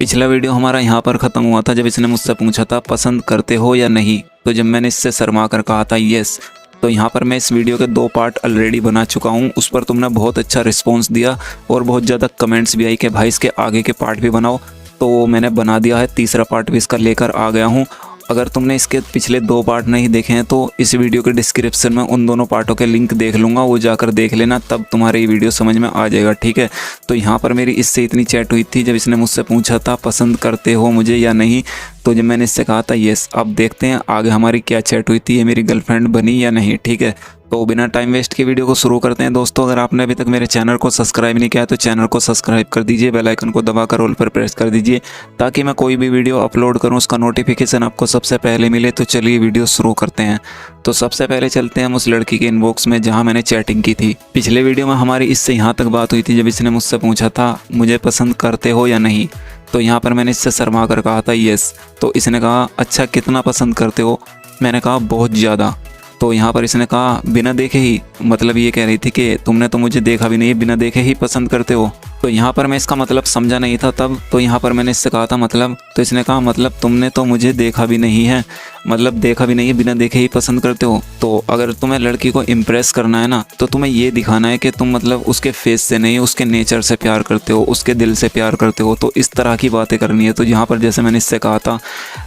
पिछला वीडियो हमारा यहाँ पर ख़त्म हुआ था जब इसने मुझसे पूछा था पसंद करते हो या नहीं। तो जब मैंने इससे शर्मा कर कहा था यस, तो यहाँ पर मैं इस वीडियो के 2 पार्ट ऑलरेडी बना चुका हूँ। उस पर तुमने बहुत अच्छा रिस्पॉन्स दिया और बहुत ज़्यादा कमेंट्स भी आई कि भाई इसके आगे के पार्ट भी बनाओ। तो मैंने बना दिया है, तीसरा पार्ट भी इसका लेकर आ गया हूँ। अगर तुमने इसके पिछले 2 पार्ट नहीं देखे हैं तो इस वीडियो के डिस्क्रिप्शन में उन दोनों पार्टों के लिंक देख लूँगा, वो जाकर देख लेना, तब तुम्हारे ये वीडियो समझ में आ जाएगा, ठीक है। तो यहाँ पर मेरी इससे इतनी चैट हुई थी जब इसने मुझसे पूछा था पसंद करते हो मुझे या नहीं। तो जब मैंने इससे कहा था यस, अब देखते हैं आगे हमारी क्या चैट हुई थी, ये मेरी गर्लफ्रेंड बनी या नहीं, ठीक है। तो बिना टाइम वेस्ट के वीडियो को शुरू करते हैं। दोस्तों, अगर आपने अभी तक मेरे चैनल को सब्सक्राइब नहीं किया है तो चैनल को सब्सक्राइब कर दीजिए, बेल आइकन को दबाकर ऑल पर प्रेस कर दीजिए ताकि मैं कोई भी वीडियो अपलोड करूं उसका नोटिफिकेशन आपको सबसे पहले मिले। तो चलिए वीडियो शुरू करते हैं। तो सबसे पहले चलते हैं हम उस लड़की के इनबॉक्स में जहाँ मैंने चैटिंग की थी। पिछले वीडियो में हमारी इससे यहाँ तक बात हुई थी जब इसने मुझसे पूछा था मुझे पसंद करते हो या नहीं। तो यहाँ पर मैंने इससे शर्मा कर कहा था यस। तो इसने कहा अच्छा कितना पसंद करते हो, मैंने कहा बहुत ज़्यादा। तो यहाँ पर इसने कहा बिना देखे ही, मतलब ये कह रही थी कि तुमने तो मुझे देखा भी नहीं, बिना देखे ही पसंद करते हो। तो यहाँ पर मैं इसका मतलब समझा नहीं था तब। तो यहाँ पर मैंने इससे कहा था मतलब, तो इसने कहा मतलब तुमने तो मुझे देखा भी नहीं है, मतलब देखा भी नहीं है, बिना देखे ही पसंद करते हो। तो अगर तुम्हें लड़की को इम्प्रेस करना है ना तो तुम्हें ये दिखाना है कि तुम मतलब उसके फेस से नहीं, उसके नेचर से प्यार करते हो, उसके दिल से प्यार करते हो। तो इस तरह की बातें करनी है। तो यहाँ पर जैसे मैंने इससे कहा था,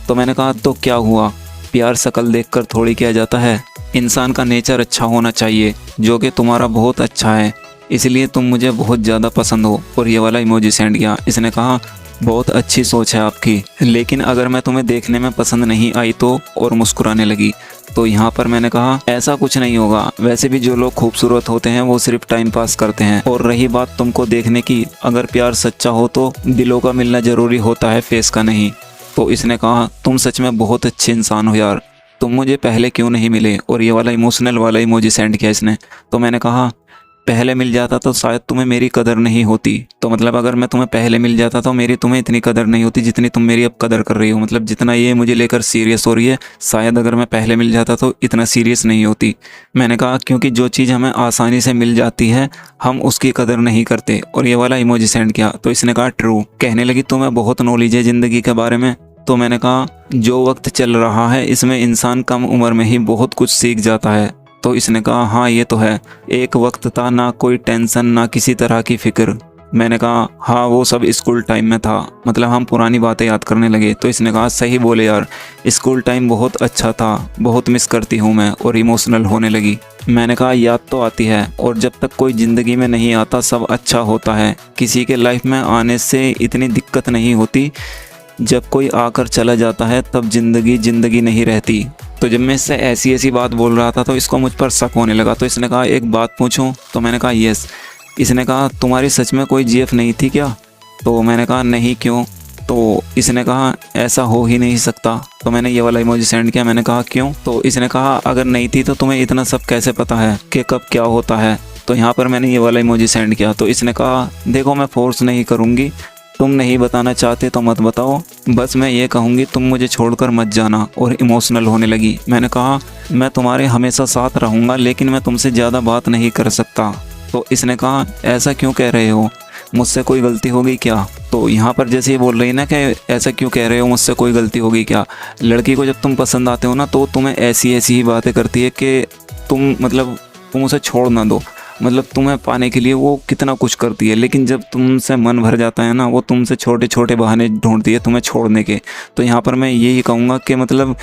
तो मैंने कहा तो क्या हुआ, प्यार शक्ल देखकर थोड़ी किया जाता है, इंसान का नेचर अच्छा होना चाहिए जो कि तुम्हारा बहुत अच्छा है, इसलिए तुम मुझे बहुत ज़्यादा पसंद हो। और ये वाला इमोजी सेंड किया। इसने कहा बहुत अच्छी सोच है आपकी, लेकिन अगर मैं तुम्हें देखने में पसंद नहीं आई तो, और मुस्कुराने लगी। तो यहाँ पर मैंने कहा ऐसा कुछ नहीं होगा, वैसे भी जो लोग खूबसूरत होते हैं वो सिर्फ टाइम पास करते हैं। और रही बात तुमको देखने की, अगर प्यार सच्चा हो तो दिलों का मिलना ज़रूरी होता है, फेस का नहीं। तो इसने कहा तुम सच में बहुत अच्छे इंसान हो यार, तुम मुझे पहले क्यों नहीं मिले। और ये वाला इमोशनल वाला इमोजी सेंड किया इसने। तो मैंने कहा पहले मिल जाता तो शायद तुम्हें मेरी कदर नहीं होती। तो मतलब अगर मैं तुम्हें पहले मिल जाता तो मेरी तुम्हें इतनी कदर नहीं होती जितनी तुम मेरी अब कदर कर रही हो। मतलब जितना ये मुझे लेकर सीरियस हो रही है, शायद अगर मैं पहले मिल जाता तो इतना सीरियस नहीं होती। मैंने कहा क्योंकि जो चीज़ हमें आसानी से मिल जाती है हम उसकी कदर नहीं करते। और ये वाला इमोजी सेंड किया। तो इसने कहा ट्रू। कहने लगी तुम्हें बहुत नॉलेज है ज़िंदगी के बारे में। तो मैंने कहा जो वक्त चल रहा है इसमें इंसान कम उम्र में ही बहुत कुछ सीख जाता है। तो इसने कहा हाँ ये तो है, एक वक्त था ना कोई टेंशन ना किसी तरह की फ़िक्र। मैंने कहा हाँ वो सब स्कूल टाइम में था, मतलब हम पुरानी बातें याद करने लगे। तो इसने कहा सही बोले यार, स्कूल टाइम बहुत अच्छा था, बहुत मिस करती हूँ मैं। और इमोशनल होने लगी। मैंने कहा याद तो आती है, और जब तक कोई ज़िंदगी में नहीं आता सब अच्छा होता है। किसी के लाइफ में आने से इतनी दिक्कत नहीं होती, जब कोई आकर चला जाता है तब ज़िंदगी नहीं रहती। तो जब मैं इससे ऐसी बात बोल रहा था तो इसको मुझ पर शक होने लगा। तो इसने कहा एक बात पूछूं। तो मैंने कहा यस। इसने कहा तुम्हारी सच में कोई जीएफ नहीं थी क्या। तो मैंने कहा नहीं, क्यों। तो इसने कहा ऐसा हो ही नहीं सकता। तो मैंने ये वाला इमोजी सेंड किया। मैंने कहा क्यों। तो इसने कहा अगर नहीं थी तो तुम्हें इतना सब कैसे पता है कि कब क्या होता है। तो यहाँ पर मैंने ये वाला इमोजी सेंड किया। तो इसने कहा देखो मैं फोर्स नहीं करूँगी, तुम नहीं बताना चाहते तो मत बताओ, बस मैं ये कहूँगी तुम मुझे छोड़कर मत जाना। और इमोशनल होने लगी। मैंने कहा मैं तुम्हारे हमेशा साथ रहूँगा लेकिन मैं तुमसे ज़्यादा बात नहीं कर सकता। तो इसने कहा ऐसा क्यों कह रहे हो, मुझसे कोई गलती हो गई क्या। तो यहाँ पर जैसे ये बोल रही ना कि ऐसा क्यों कह रहे हो, मुझसे कोई गलती हो गई क्या। लड़की को जब तुम पसंद आते हो ना तो तुम्हें ऐसी ही बातें करती है कि तुम उसे छोड़ ना दो। मतलब तुम्हें पाने के लिए वो कितना कुछ करती है, लेकिन जब तुमसे मन भर जाता है ना वो तुमसे छोटे छोटे बहाने ढूंढती है तुम्हें छोड़ने के। तो यहाँ पर मैं यही कहूँगा कि मतलब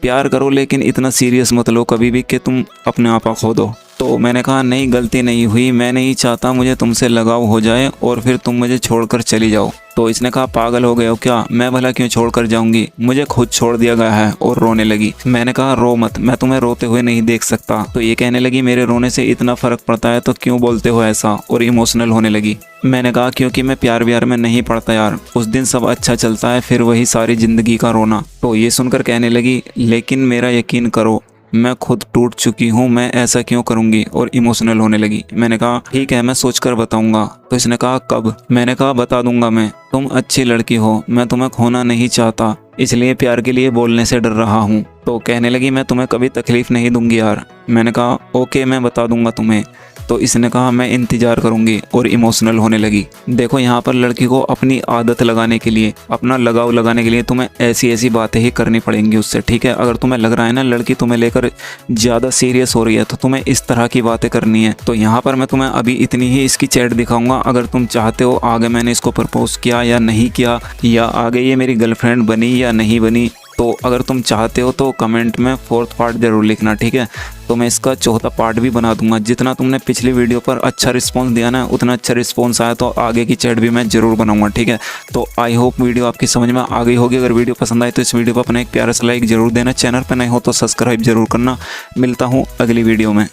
प्यार करो लेकिन इतना सीरियस मत लो कभी भी कि तुम अपने आप खो दो। तो मैंने कहा नहीं गलती नहीं हुई, मैं नहीं चाहता मुझे तुमसे लगाव हो जाए और फिर तुम मुझे छोड़कर चली जाओ। तो इसने कहा पागल हो गए हो क्या, मैं भला क्यों छोड़कर जाऊंगी, मुझे खुद छोड़ दिया गया है। और रोने लगी। मैंने कहा रो मत, मैं तुम्हें रोते हुए नहीं देख सकता। तो ये कहने लगी मेरे रोने से इतना फ़र्क पड़ता है तो क्यों बोलते हो ऐसा। और इमोशनल होने लगी। मैंने कहा क्योंकि मैं प्यार व्यार में नहीं पड़ता यार, उस दिन सब अच्छा चलता है फिर वही सारी ज़िंदगी का रोना। तो ये सुनकर कहने लगी लेकिन मेरा यकीन करो मैं खुद टूट चुकी हूँ, मैं ऐसा क्यों करूँगी। और इमोशनल होने लगी। मैंने कहा ठीक है मैं सोचकर बताऊँगा। तो इसने कहा कब। मैंने कहा बता दूंगा मैं, तुम अच्छी लड़की हो, मैं तुम्हें खोना नहीं चाहता, इसलिए प्यार के लिए बोलने से डर रहा हूँ। तो कहने लगी मैं तुम्हें कभी तकलीफ़ नहीं दूंगी यार। मैंने कहा ओके मैं बता दूंगा तुम्हें। तो इसने कहा मैं इंतज़ार करूँगी और इमोशनल होने लगी। देखो यहाँ पर लड़की को अपनी आदत लगाने के लिए, अपना लगाव लगाने के लिए तुम्हें ऐसी ऐसी बातें ही करनी पड़ेंगी उससे, ठीक है। अगर तुम्हें लग रहा है ना लड़की तुम्हें लेकर ज़्यादा सीरियस हो रही है तो तुम्हें इस तरह की बातें करनी है। तो यहाँ पर मैं तुम्हें अभी इतनी ही इसकी चैट दिखाऊंगा। अगर तुम चाहते हो आगे मैंने इसको प्रपोज किया या नहीं किया, या आगे ये मेरी गर्लफ्रेंड बनी या नहीं बनी, तो अगर तुम चाहते हो तो कमेंट में 4th पार्ट ज़रूर लिखना, ठीक है। तो मैं इसका 4था पार्ट भी बना दूंगा। जितना तुमने पिछली वीडियो पर अच्छा रिस्पॉन्स दिया ना, उतना अच्छा रिस्पॉन्स आया तो आगे की चैट भी मैं ज़रूर बनाऊंगा, ठीक है। तो आई होप वीडियो आपकी समझ में आ गई होगी। अगर वीडियो पसंद आए तो इस वीडियो पर अपना एक प्यारा सा लाइक ज़रूर देना। चैनल पर नए हो तो सब्सक्राइब जरूर करना। मिलता हूँ अगली वीडियो में।